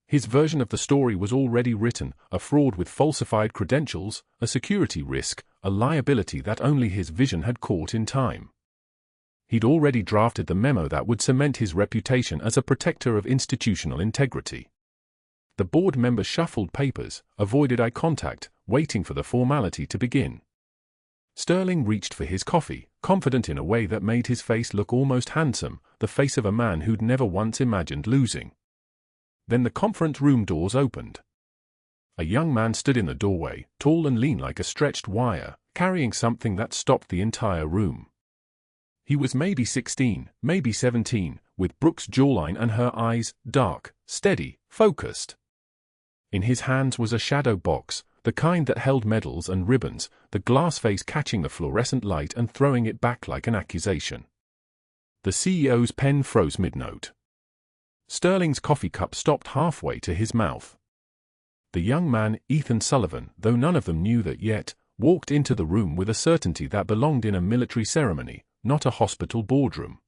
His version of the story was already written, a fraud with falsified credentials, a security risk, a liability that only his vision had caught in time. He'd already drafted the memo that would cement his reputation as a protector of institutional integrity. The board members shuffled papers, avoided eye contact, waiting for the formality to begin. Sterling reached for his coffee, confident in a way that made his face look almost handsome, the face of a man who'd never once imagined losing. Then the conference room doors opened. A young man stood in the doorway, tall and lean like a stretched wire, carrying something that stopped the entire room. He was maybe 16, maybe 17, with Brooke's jawline and her eyes, dark, steady, focused. In his hands was a shadow box, the kind that held medals and ribbons, the glass face catching the fluorescent light and throwing it back like an accusation. The CEO's pen froze mid-note. Sterling's coffee cup stopped halfway to his mouth. The young man, Ethan Sullivan, though none of them knew that yet, walked into the room with a certainty that belonged in a military ceremony, not a hospital boardroom.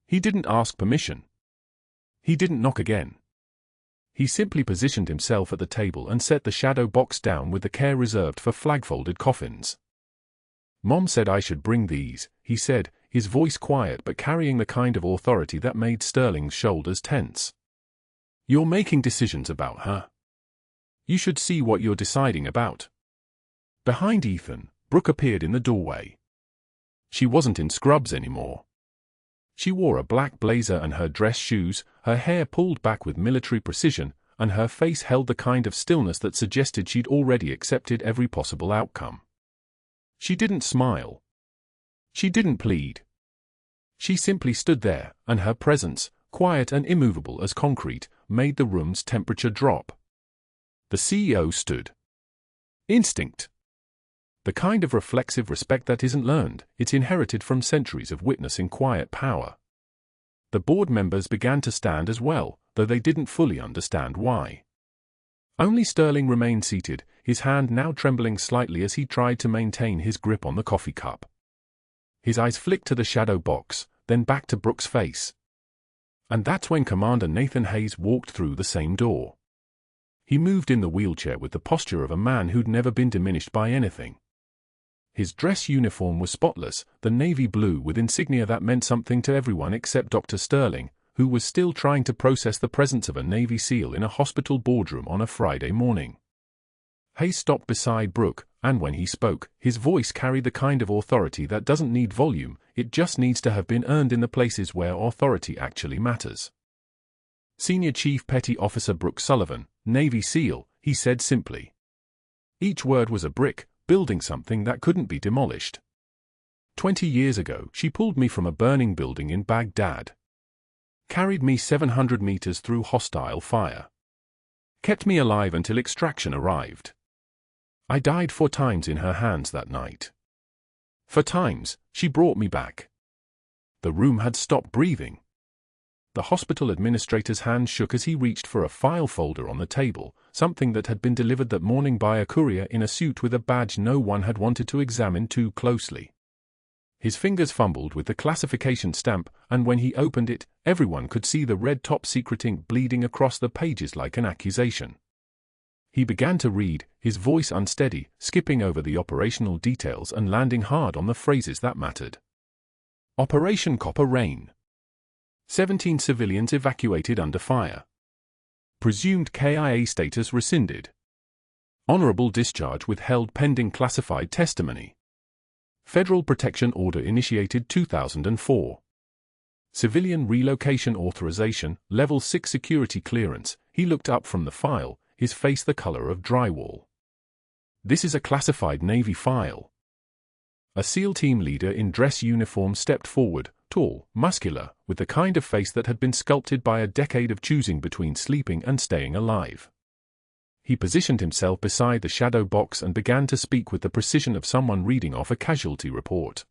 He didn't ask permission. He didn't knock again. He simply positioned himself at the table and set the shadow box down with the care reserved for flag-folded coffins. "Mom said I should bring these," he said, his voice quiet but carrying the kind of authority that made Sterling's shoulders tense. "You're making decisions about her. You should see what you're deciding about." Behind Ethan, Brooke appeared in the doorway. She wasn't in scrubs anymore. She wore a black blazer and her dress shoes, her hair pulled back with military precision, and her face held the kind of stillness that suggested she'd already accepted every possible outcome. She didn't smile. She didn't plead. She simply stood there, and her presence, quiet and immovable as concrete, made the room's temperature drop. The CEO stood. Instinct. The kind of reflexive respect that isn't learned, it's inherited from centuries of witnessing quiet power. The board members began to stand as well, though they didn't fully understand why. Only Sterling remained seated, his hand now trembling slightly as he tried to maintain his grip on the coffee cup. His eyes flicked to the shadow box, then back to Brooke's face. And that's when Commander Nathan Hayes walked through the same door. He moved in the wheelchair with the posture of a man who'd never been diminished by anything. His dress uniform was spotless, the navy blue with insignia that meant something to everyone except Dr. Sterling, who was still trying to process the presence of a Navy SEAL in a hospital boardroom on a Friday morning. Hayes stopped beside Brooke, and when he spoke, his voice carried the kind of authority that doesn't need volume, it just needs to have been earned in the places where authority actually matters. Senior Chief Petty Officer Brooke Sullivan, Navy SEAL, he said simply. Each word was a brick, building something that couldn't be demolished. 20 years ago, she pulled me from a burning building in Baghdad. Carried me 700 meters through hostile fire. Kept me alive until extraction arrived. I died 4 times in her hands that night. 4 times, she brought me back. The room had stopped breathing. The hospital administrator's hand shook as he reached for a file folder on the table, something that had been delivered that morning by a courier in a suit with a badge no one had wanted to examine too closely. His fingers fumbled with the classification stamp, and when he opened it, everyone could see the red top secret ink bleeding across the pages like an accusation. He began to read, his voice unsteady, skipping over the operational details and landing hard on the phrases that mattered. Operation Copper Rain. 17 civilians evacuated under fire. Presumed KIA status rescinded. Honorable discharge withheld pending classified testimony. Federal Protection Order initiated 2004. Civilian Relocation Authorization, Level 6 Security Clearance. He looked up from the file, his face the color of drywall. This is a classified Navy file. A SEAL team leader in dress uniform stepped forward, tall, muscular, with the kind of face that had been sculpted by a decade of choosing between sleeping and staying alive. He positioned himself beside the shadow box and began to speak with the precision of someone reading off a casualty report.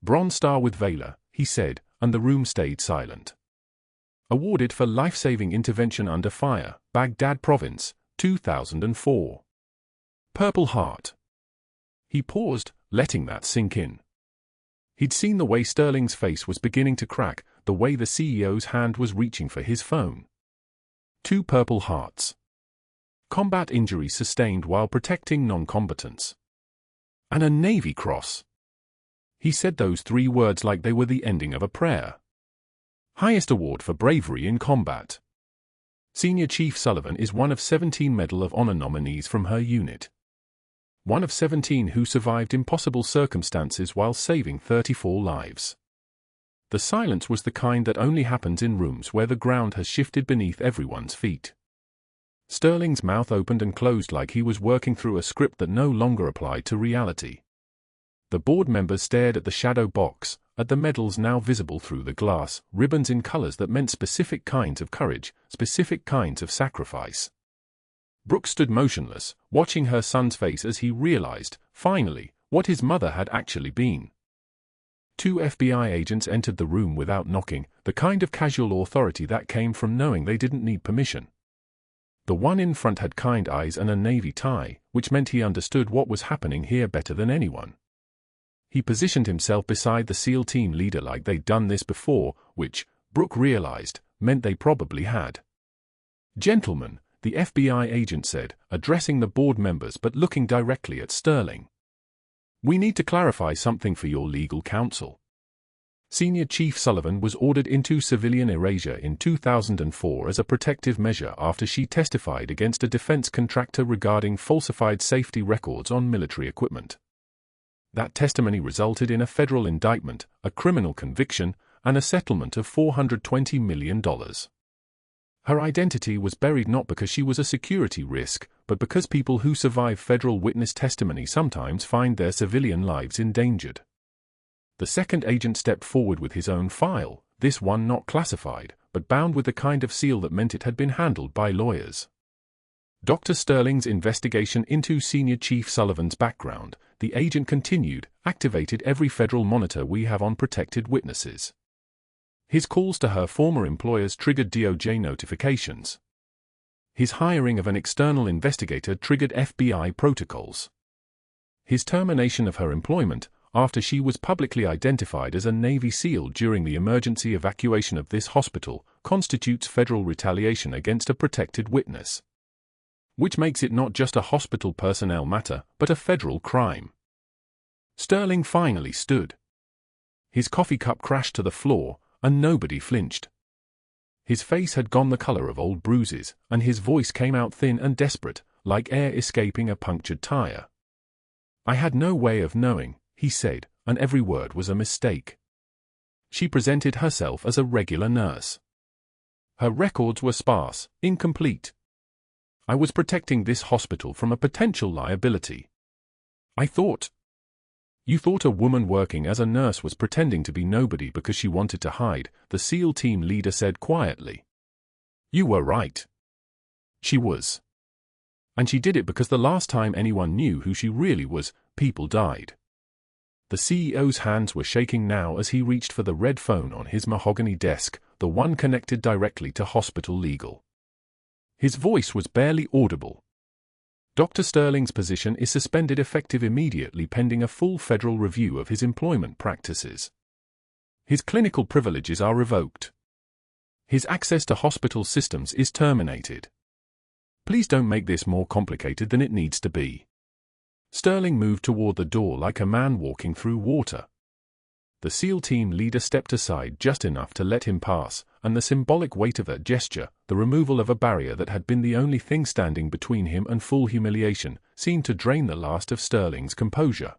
Bronze Star with Valor, he said, and the room stayed silent. Awarded for life-saving intervention under fire, Baghdad Province, 2004. Purple Heart. He paused, letting that sink in. He'd seen the way Sterling's face was beginning to crack, the way the CEO's hand was reaching for his phone. 2 Purple Hearts. Combat injuries sustained while protecting non-combatants. And a Navy Cross. He said those 3 words like they were the ending of a prayer. Highest award for bravery in combat. Senior Chief Sullivan is one of 17 Medal of Honor nominees from her unit. One of 17 who survived impossible circumstances while saving 34 lives. The silence was the kind that only happens in rooms where the ground has shifted beneath everyone's feet. Sterling's mouth opened and closed like he was working through a script that no longer applied to reality. The board members stared at the shadow box, at the medals now visible through the glass, ribbons in colors that meant specific kinds of courage, specific kinds of sacrifice. Brooke stood motionless, watching her son's face as he realized, finally, what his mother had actually been. 2 FBI agents entered the room without knocking, the kind of casual authority that came from knowing they didn't need permission. The one in front had kind eyes and a navy tie, which meant he understood what was happening here better than anyone. He positioned himself beside the SEAL team leader like they'd done this before, which, Brooke realized, meant they probably had. Gentlemen, the FBI agent said, addressing the board members but looking directly at Sterling. We need to clarify something for your legal counsel. Senior Chief Sullivan was ordered into civilian erasure in 2004 as a protective measure after she testified against a defense contractor regarding falsified safety records on military equipment. That testimony resulted in a federal indictment, a criminal conviction, and a settlement of $420 million. Her identity was buried not because she was a security risk, but because people who survive federal witness testimony sometimes find their civilian lives endangered. The second agent stepped forward with his own file, this one not classified, but bound with the kind of seal that meant it had been handled by lawyers. Dr. Sterling's investigation into Senior Chief Sullivan's background, the agent continued, activated every federal monitor we have on protected witnesses. His calls to her former employers triggered DOJ notifications. His hiring of an external investigator triggered FBI protocols. His termination of her employment, after she was publicly identified as a Navy SEAL during the emergency evacuation of this hospital, constitutes federal retaliation against a protected witness. Which makes it not just a hospital personnel matter, but a federal crime. Sterling finally stood. His coffee cup crashed to the floor, and nobody flinched. His face had gone the color of old bruises, and his voice came out thin and desperate, like air escaping a punctured tire. "I had no way of knowing," he said, and every word was a mistake. She presented herself as a regular nurse. Her records were sparse, incomplete. "I was protecting this hospital from a potential liability. I thought." "You thought a woman working as a nurse was pretending to be nobody because she wanted to hide," the SEAL team leader said quietly. "You were right. She was. And she did it because the last time anyone knew who she really was, people died." The CEO's hands were shaking now as he reached for the red phone on his mahogany desk, the one connected directly to hospital legal. His voice was barely audible. "Dr. Sterling's position is suspended effective immediately pending a full federal review of his employment practices. His clinical privileges are revoked. His access to hospital systems is terminated. Please don't make this more complicated than it needs to be." Sterling moved toward the door like a man walking through water. The SEAL team leader stepped aside just enough to let him pass, and the symbolic weight of that gesture, the removal of a barrier that had been the only thing standing between him and full humiliation, seemed to drain the last of Sterling's composure.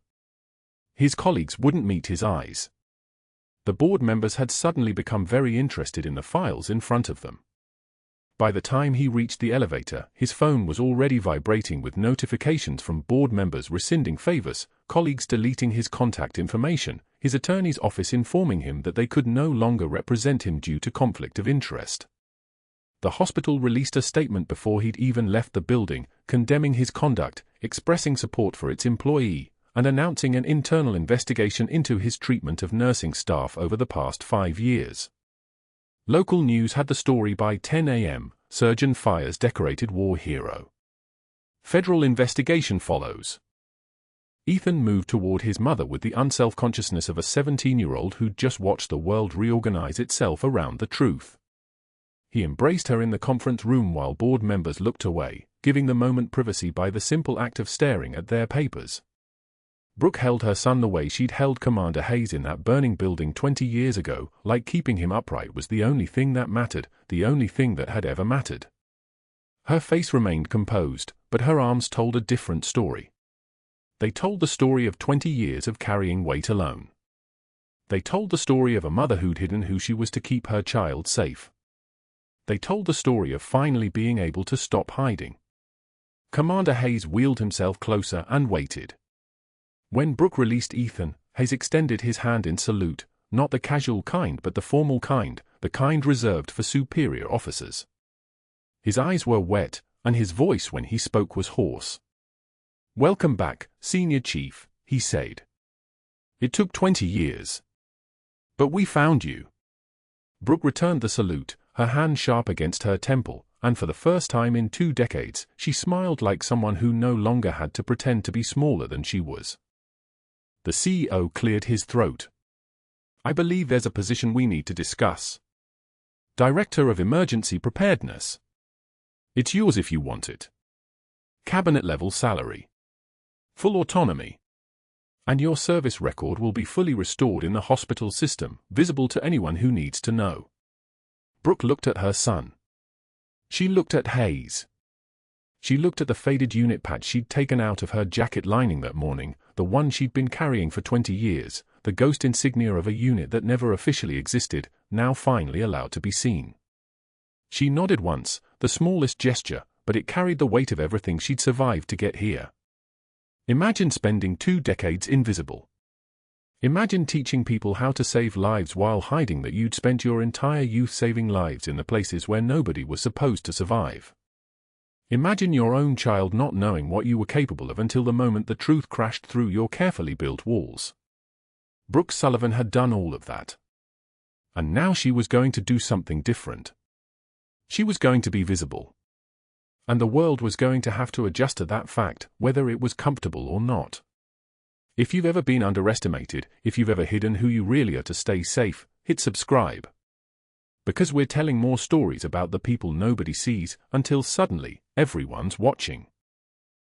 His colleagues wouldn't meet his eyes. The board members had suddenly become very interested in the files in front of them. By the time he reached the elevator, his phone was already vibrating with notifications from board members rescinding favors, colleagues deleting his contact information, his attorney's office informing him that they could no longer represent him due to conflict of interest. The hospital released a statement before he'd even left the building, condemning his conduct, expressing support for its employee, and announcing an internal investigation into his treatment of nursing staff over the past 5 years. Local news had the story by 10 a.m., surgeon fires decorated war hero. Federal investigation follows. Ethan moved toward his mother with the unself-consciousness of a 17-year-old who'd just watched the world reorganize itself around the truth. He embraced her in the conference room while board members looked away, giving the moment privacy by the simple act of staring at their papers. Brooke held her son the way she'd held Commander Hayes in that burning building 20 years ago, like keeping him upright was the only thing that mattered, the only thing that had ever mattered. Her face remained composed, but her arms told a different story. They told the story of 20 years of carrying weight alone. They told the story of a mother who'd hidden who she was to keep her child safe. They told the story of finally being able to stop hiding. Commander Hayes wheeled himself closer and waited. When Brooke released Ethan, Hayes extended his hand in salute, not the casual kind but the formal kind, the kind reserved for superior officers. His eyes were wet, and his voice when he spoke was hoarse. "Welcome back, Senior Chief," he said. "It took 20 years. But we found you." Brooke returned the salute, her hand sharp against her temple, and for the first time in 2 decades, she smiled like someone who no longer had to pretend to be smaller than she was. The CEO cleared his throat. "I believe there's a position we need to discuss. Director of Emergency Preparedness. It's yours if you want it. Cabinet-level salary. Full autonomy. And your service record will be fully restored in the hospital system, visible to anyone who needs to know." Brooke looked at her son. She looked at Hayes. She looked at the faded unit patch she'd taken out of her jacket lining that morning, the one she'd been carrying for 20 years, the ghost insignia of a unit that never officially existed, now finally allowed to be seen. She nodded once, the smallest gesture, but it carried the weight of everything she'd survived to get here. Imagine spending 2 decades invisible. Imagine teaching people how to save lives while hiding that you'd spent your entire youth saving lives in the places where nobody was supposed to survive. Imagine your own child not knowing what you were capable of until the moment the truth crashed through your carefully built walls. Brooke Sullivan had done all of that. And now she was going to do something different. She was going to be visible. And the world was going to have to adjust to that fact, whether it was comfortable or not. If you've ever been underestimated, if you've ever hidden who you really are to stay safe, hit subscribe. Because we're telling more stories about the people nobody sees, until suddenly, everyone's watching.